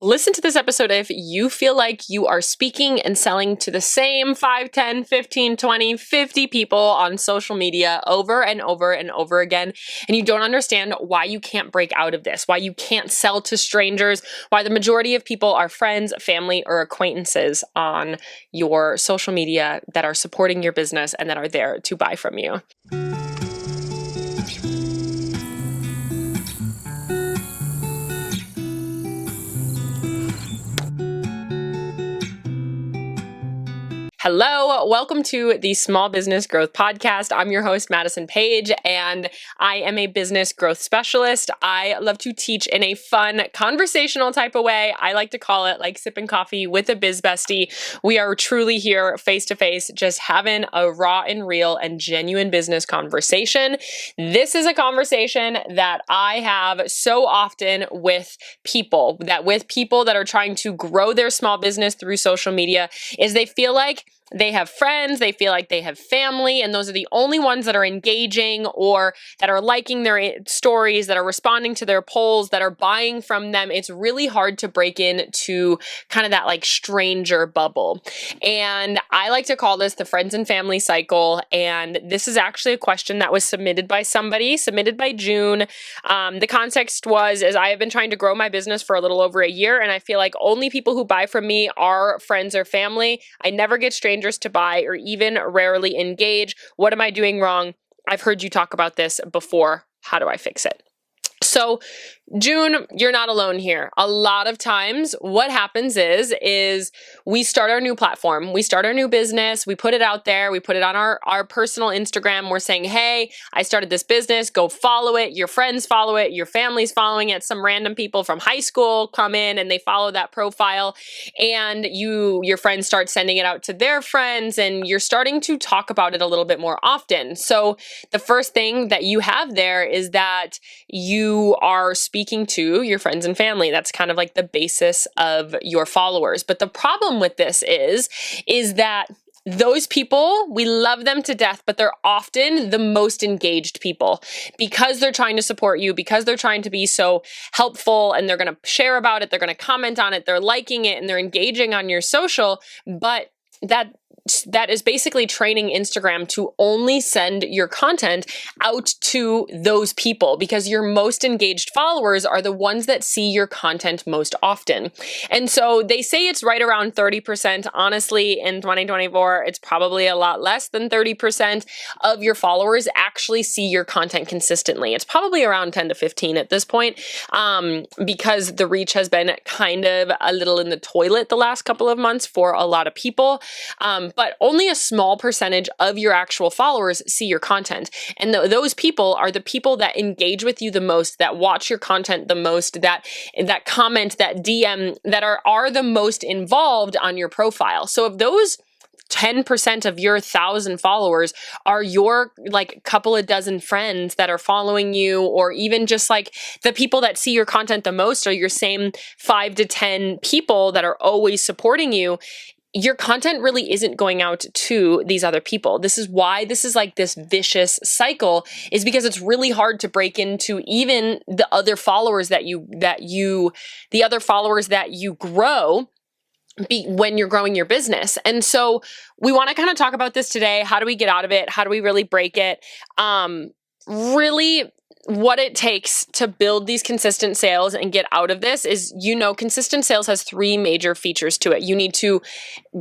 Listen to this episode if you feel like you are speaking and selling to the same 5, 10, 15, 20, 50 people on social media over and over and over again, and you don't understand why you can't break out of this, why you can't sell to strangers, why the majority of people are friends, family, or acquaintances on your social media that are supporting your business and that are there to buy from you. Hello, welcome to the Small Business Growth Podcast. I'm your host, Madison Page, and I am a business growth specialist. I love to teach in a fun, conversational type of way. I like to call it like sipping coffee with a biz bestie. We are truly here face to face, just having a raw and real and genuine business conversation. This is a conversation that I have so often with people that are trying to grow their small business through social media, is they feel like they have friends, they feel like they have family, and those are the only ones that are engaging or that are liking their stories, that are responding to their polls, that are buying from them. It's really hard to break into kind of that like stranger bubble. And I like to call this the friends and family cycle. And this is actually a question that was submitted by June. The context is I have been trying to grow my business for a little over a year, and I feel like only people who buy from me are friends or family. I never get strangers to buy or even rarely engage. What am I doing wrong? I've heard you talk about this before. How do I fix it? So June, you're not alone here. A lot of times what happens is we start our new platform, we start our new business, we put it out there, we put it on our personal Instagram. We're saying, hey, I started this business, go follow it. Your friends follow it, your family's following it. Some random people from high school come in and they follow that profile, and your friends start sending it out to their friends, and you're starting to talk about it a little bit more often. So the first thing that you have there is that you are speaking to your friends and family. That's kind of like the basis of your followers. But the problem with this is that those people, we love them to death, but they're often the most engaged people because they're trying to support you, because they're trying to be so helpful, and they're going to share about it, they're going to comment on it, they're liking it, and they're engaging on your social. But that is basically training Instagram to only send your content out to those people, because your most engaged followers are the ones that see your content most often. And so they say it's right around 30%. Honestly, in 2024, it's probably a lot less than 30% of your followers actually see your content consistently. It's probably around 10 to 15 at this point, because the reach has been kind of a little in the toilet the last couple of months for a lot of people. But only a small percentage of your actual followers see your content. And those people are the people that engage with you the most, that watch your content the most, that comment, that DM, that are the most involved on your profile. So if those 10% of your 1,000 followers are your like couple of dozen friends that are following you, or even just like the people that see your content the most are your same 5 to 10 people that are always supporting you, your content really isn't going out to these other people. This is why this is like this vicious cycle, is because it's really hard to break into even the other followers that you grow when you're growing your business. And so we want to kind of talk about this today. How do we get out of it? How do we really break it? Really, what it takes to build these consistent sales and get out of this is, consistent sales has 3 major features to it. You need to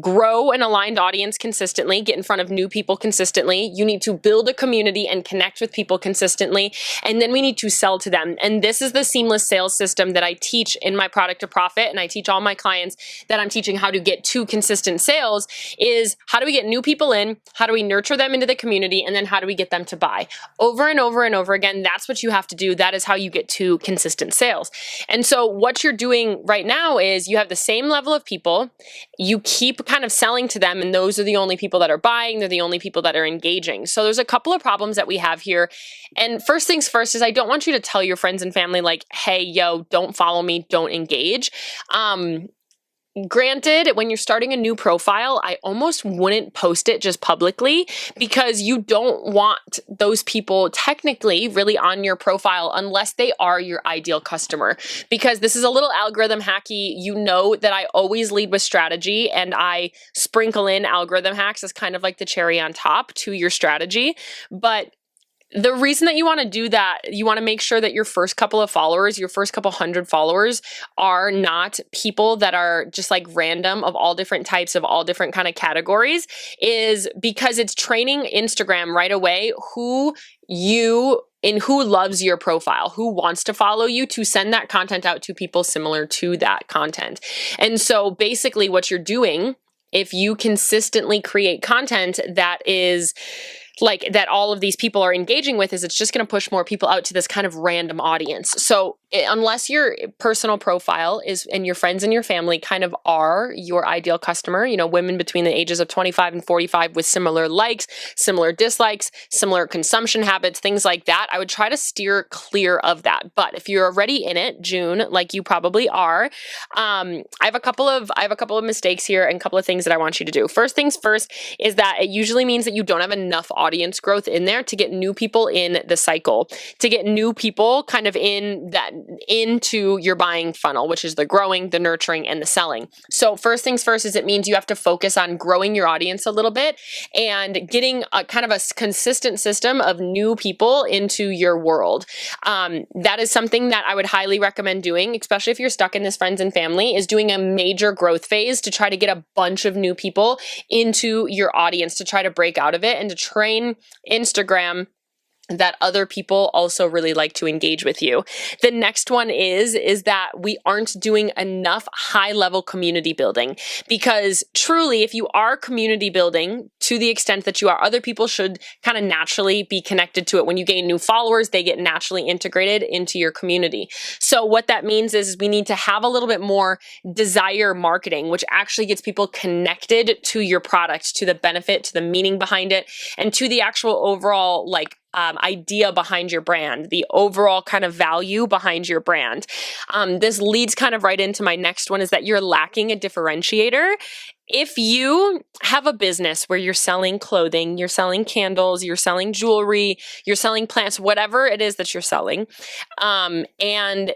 grow an aligned audience consistently, get in front of new people consistently. You need to build a community and connect with people consistently. And then we need to sell to them. And this is the seamless sales system that I teach in my Product to Profit. And I teach all my clients that I'm teaching how to get to consistent sales, is how do we get new people in? How do we nurture them into the community? And then how do we get them to buy? Over and over and over again, that's what you have to do. That is how you get to consistent sales. And so what you're doing right now is you have the same level of people, you keep kind of selling to them, and those are the only people that are buying, they're the only people that are engaging. So there's a couple of problems that we have here. And first things first is I don't want you to tell your friends and family like, hey, yo, don't follow me, don't engage. Granted, when you're starting a new profile, I almost wouldn't post it just publicly because you don't want those people technically really on your profile unless they are your ideal customer. Because this is a little algorithm hacky. You know that I always lead with strategy and I sprinkle in algorithm hacks as kind of like the cherry on top to your strategy. But the reason that you want to do that, you want to make sure that your first couple of followers, your first couple hundred followers are not people that are just like random of all different types of all different kind of categories, is because it's training Instagram right away who loves your profile, who wants to follow you, to send that content out to people similar to that content. And so basically what you're doing, if you consistently create content that is like that all of these people are engaging with, is it's just going to push more people out to this kind of random audience. So unless your personal profile is, and your friends and your family kind of are your ideal customer, you know, women between the ages of 25 and 45 with similar likes, similar dislikes, similar consumption habits, things like that, I would try to steer clear of that. But if you're already in it, June, like you probably are, I have a couple of mistakes here and a couple of things that I want you to do. First things first is that it usually means that you don't have enough audience growth in there to get new people in the cycle, to get new people kind of into your buying funnel, which is the growing, the nurturing, and the selling. So first things first is it means you have to focus on growing your audience a little bit and getting a kind of a consistent system of new people into your world. That is something that I would highly recommend doing, especially if you're stuck in this friends and family, is doing a major growth phase to try to get a bunch of new people into your audience, to try to break out of it and to train Instagram that other people also really like to engage with you. The next one is that we aren't doing enough high-level community building, because truly, if you are community building to the extent that you are, other people should kind of naturally be connected to it. When you gain new followers, they get naturally integrated into your community. So what that means is we need to have a little bit more desire marketing, which actually gets people connected to your product, to the benefit, to the meaning behind it, and to the actual overall idea behind your brand, the overall kind of value behind your brand. This leads kind of right into my next one, is that you're lacking a differentiator. If you have a business where you're selling clothing, you're selling candles, you're selling jewelry, you're selling plants, whatever it is that you're selling, and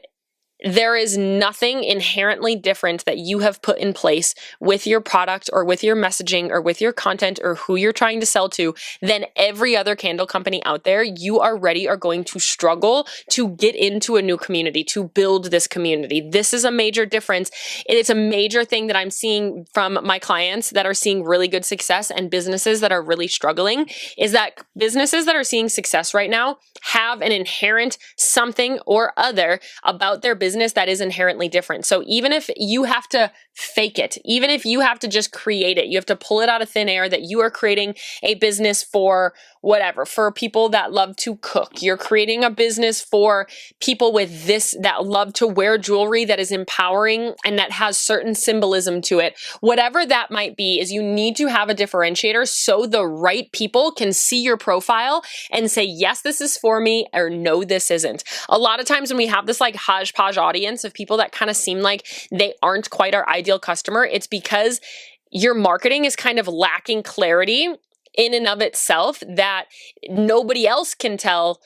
there is nothing inherently different that you have put in place with your product or with your messaging or with your content or who you're trying to sell to than every other candle company out there, you already are going to struggle to get into a new community, to build this community. This is a major difference. It's a major thing that I'm seeing from my clients that are seeing really good success and businesses that are really struggling, is that businesses that are seeing success right now have an inherent something or other about their business that is inherently different. So even if you have to fake it, even if you have to just create it, you have to pull it out of thin air that you are creating a business for whatever, for people that love to cook. You're creating a business for people with this, that love to wear jewelry that is empowering and that has certain symbolism to it. Whatever that might be, is you need to have a differentiator so the right people can see your profile and say, yes, this is for me, or no, this isn't. A lot of times when we have this like hodgepodge audience of people that kind of seem like they aren't quite our ideal customer, it's because your marketing is kind of lacking clarity in and of itself, that nobody else can tell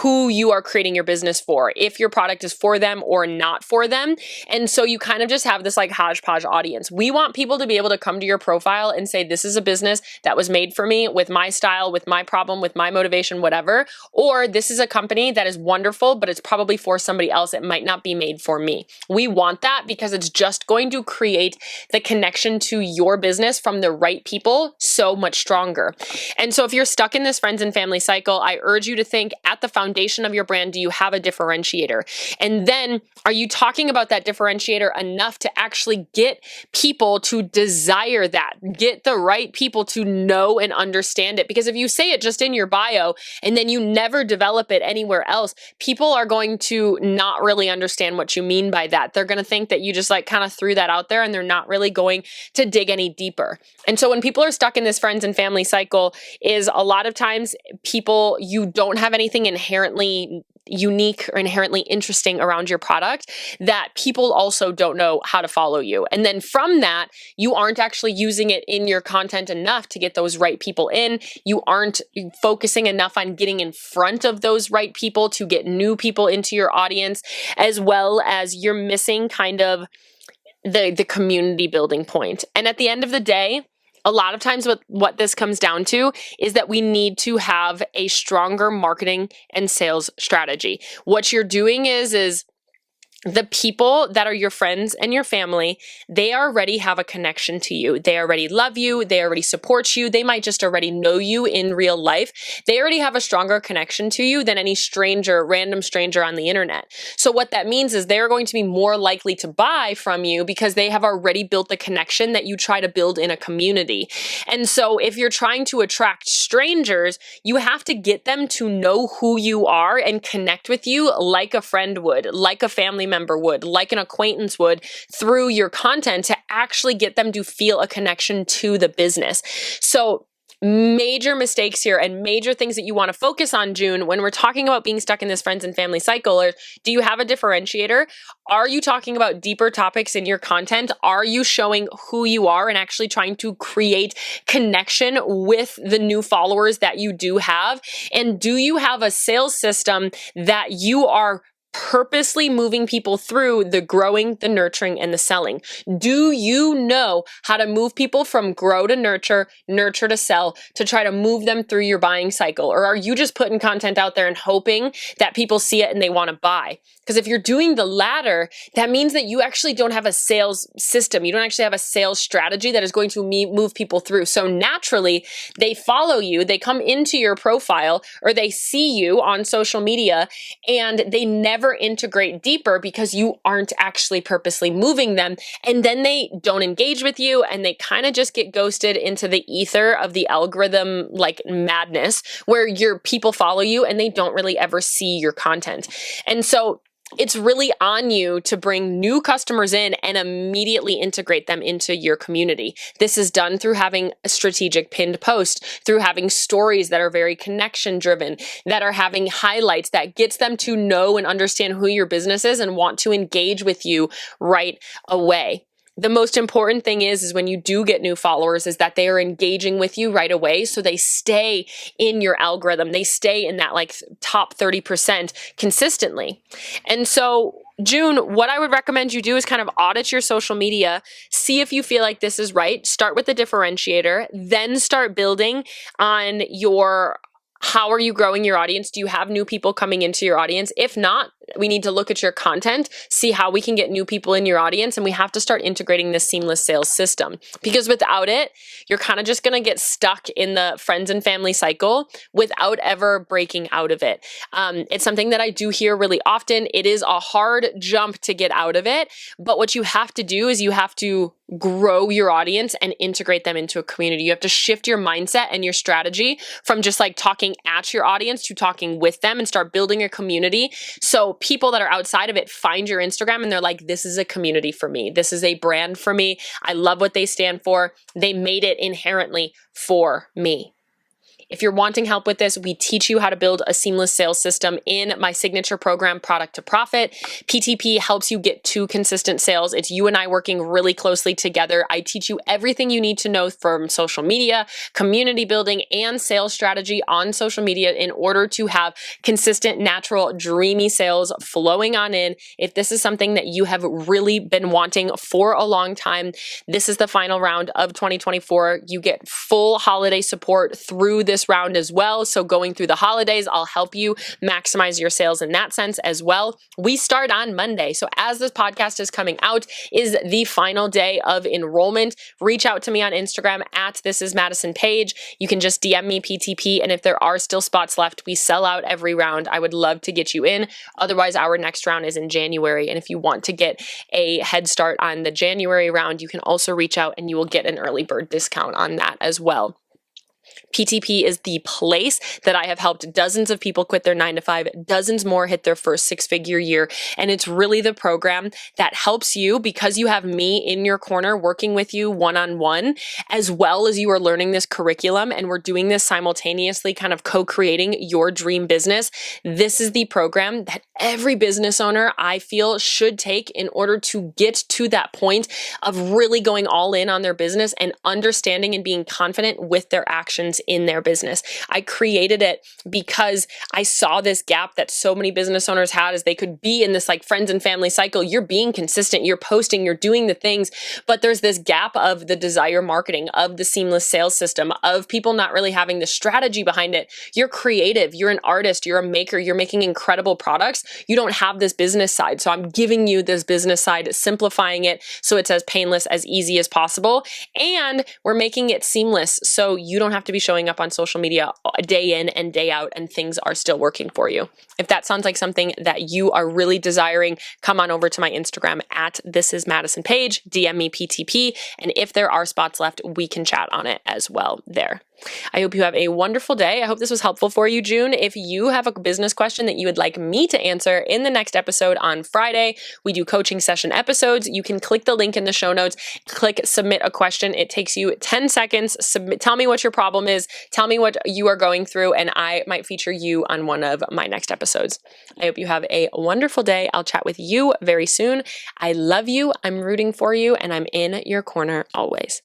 who you are creating your business for, if your product is for them or not for them. And so you kind of just have this like hodgepodge audience. We want people to be able to come to your profile and say, this is a business that was made for me, with my style, with my problem, with my motivation, whatever. Or this is a company that is wonderful, but it's probably for somebody else. It might not be made for me. We want that because it's just going to create the connection to your business from the right people so much stronger. And so if you're stuck in this friends and family cycle, I urge you to think, at the foundation of your brand, do you have a differentiator? And then are you talking about that differentiator enough to actually get people to desire that, get the right people to know and understand it? Because if you say it just in your bio and then you never develop it anywhere else, people are going to not really understand what you mean by that. They're going to think that you just like kind of threw that out there and they're not really going to dig any deeper. And so when people are stuck in this friends and family cycle, is a lot of times people, you don't have anything inherently unique or inherently interesting around your product that people also don't know how to follow you. And then from that, you aren't actually using it in your content enough to get those right people in. You aren't focusing enough on getting in front of those right people to get new people into your audience, as well as you're missing kind of the community building point. And at the end of the day, a lot of times what this comes down to is that we need to have a stronger marketing and sales strategy. What you're doing is the people that are your friends and your family, they already have a connection to you. They already love you. They already support you. They might just already know you in real life. They already have a stronger connection to you than any random stranger on the internet. So what that means is they're going to be more likely to buy from you because they have already built the connection that you try to build in a community. And so if you're trying to attract strangers, you have to get them to know who you are and connect with you like a friend would, like a family member would, like an acquaintance would, through your content to actually get them to feel a connection to the business. So major mistakes here and major things that you want to focus on, June, when we're talking about being stuck in this friends and family cycle. Or do you have a differentiator? Are you talking about deeper topics in your content? Are you showing who you are and actually trying to create connection with the new followers that you do have? And do you have a sales system that you are purposely moving people through the growing, the nurturing, and the selling? Do you know how to move people from grow to nurture, nurture to sell, to try to move them through your buying cycle? Or are you just putting content out there and hoping that people see it and they want to buy? Because if you're doing the latter, that means that you actually don't have a sales system. You don't actually have a sales strategy that is going to move people through. So naturally, they follow you, they come into your profile, or they see you on social media, and they never integrate deeper because you aren't actually purposely moving them. And then they don't engage with you and they kind of just get ghosted into the ether of the algorithm like madness, where your people follow you and they don't really ever see your content. And so it's really on you to bring new customers in and immediately integrate them into your community. This is done through having a strategic pinned post, through having stories that are very connection driven, that are having highlights that gets them to know and understand who your business is and want to engage with you right away. The most important thing is when you do get new followers is that they are engaging with you right away. So they stay in your algorithm. They stay in that like top 30% consistently. And so June, what I would recommend you do is kind of audit your social media, see if you feel like this is right. Start with the differentiator, then start building on how are you growing your audience? Do you have new people coming into your audience? If not, we need to look at your content, see how we can get new people in your audience, and we have to start integrating this seamless sales system. Because without it, you're kind of just going to get stuck in the friends and family cycle without ever breaking out of it. It's something that I do hear really often. It is a hard jump to get out of it, but what you have to do is you have to grow your audience and integrate them into a community. You have to shift your mindset and your strategy from just like talking at your audience to talking with them and start building a community. So people that are outside of it find your Instagram and they're like, this is a community for me. This is a brand for me. I love what they stand for. They made it inherently for me. If you're wanting help with this, we teach you how to build a seamless sales system in my signature program, Product to Profit. PTP helps you get to consistent sales. It's you and I working really closely together. I teach you everything you need to know from social media, community building, and sales strategy on social media in order to have consistent, natural, dreamy sales flowing on in. If this is something that you have really been wanting for a long time, this is the final round of 2024. You get full holiday support through this round as well. So going through the holidays, I'll help you maximize your sales in that sense as well. We start on Monday. So as this podcast is coming out is the final day of enrollment. Reach out to me on Instagram at This Is Madison Page. You can just DM me PTP. And if there are still spots left, we sell out every round. I would love to get you in. Otherwise, our next round is in January. And if you want to get a head start on the January round, you can also reach out and you will get an early bird discount on that as well. PTP is the place that I have helped dozens of people quit their 9-to-5, dozens more hit their first 6-figure year. And it's really the program that helps you, because you have me in your corner working with you one-on-one, as well as you are learning this curriculum and we're doing this simultaneously, kind of co-creating your dream business. This is the program that every business owner, I feel, should take in order to get to that point of really going all in on their business and understanding and being confident with their actions in their business. I created it because I saw this gap that so many business owners had, as they could be in this like friends and family cycle. You're being consistent, you're posting, you're doing the things, but there's this gap of the desire marketing, of the seamless sales system, of people not really having the strategy behind it. You're creative, you're an artist, you're a maker, you're making incredible products. You don't have this business side. So I'm giving you this business side, simplifying it so it's as painless, as easy as possible. And we're making it seamless so you don't have to be showing up on social media day in and day out and things are still working for you. If that sounds like something that you are really desiring, come on over to my Instagram at thisismadisonpage, DM me PTP, and if there are spots left, we can chat on it as well there. I hope you have a wonderful day. I hope this was helpful for you, June. If you have a business question that you would like me to answer in the next episode on Friday, we do coaching session episodes. You can click the link in the show notes, click submit a question. It takes you 10 seconds. Tell me what your problem is. Tell me what you are going through, and I might feature you on one of my next episodes. I hope you have a wonderful day. I'll chat with you very soon. I love you. I'm rooting for you, and I'm in your corner always.